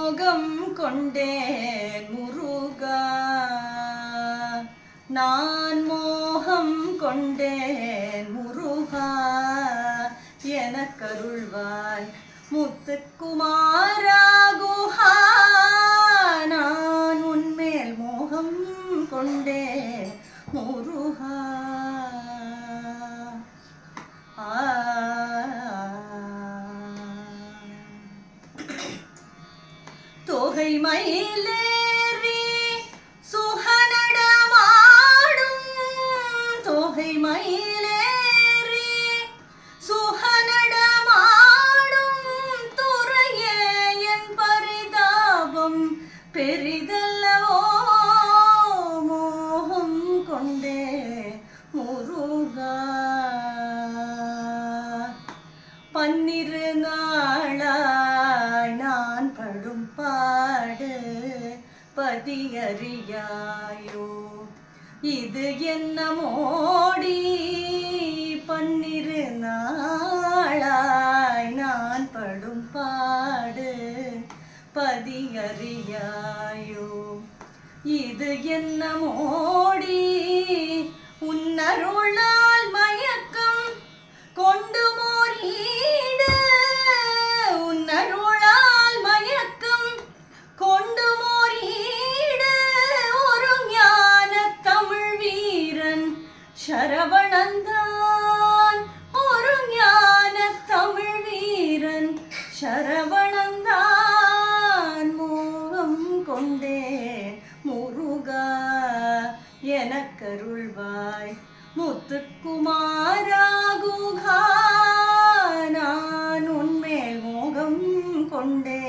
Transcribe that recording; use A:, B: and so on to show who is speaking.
A: மோகம் கொண்டேன் முருகா, நான் மோகம் கொண்டேன் முருகா, எனக்கருள்வாய் முத்துக்குமாரா குஹா, நான் உன்மேல் மோகம் கொண்டேன் முருகா. தோகை மயிலேறி சுகநடமாடும், தோகை மயிலேறி சுகநடமாடும் துறையே என் பரிதாபம் பெரிதல்லவோ, மோகம் கொண்டே முருகா. பன்னிரு நாளாய் நான் படும் பாடு பதியறியாயோ, இது என்ன மோடி. பன்னிரு நாளாய் நான் படும் பாடு பதியறியாயோ, இது என்ன மோடி. உன்னருளால் மயக்கம் கொண்டு மோரீடு, உன்னருளால் மயக்கம் கொண்டு மோரீடு, ஒரு ஞான தமிழ் வீரன் சரவணந்தான், ஒரு ஞான தமிழ் வீரன் சரவணந்தான். மோகம் கொண்டே முருகா, எனக்கருள்வாய் முத்துக்குமாரா குஹா, நான் உன்மேல் மோகம் கொண்டே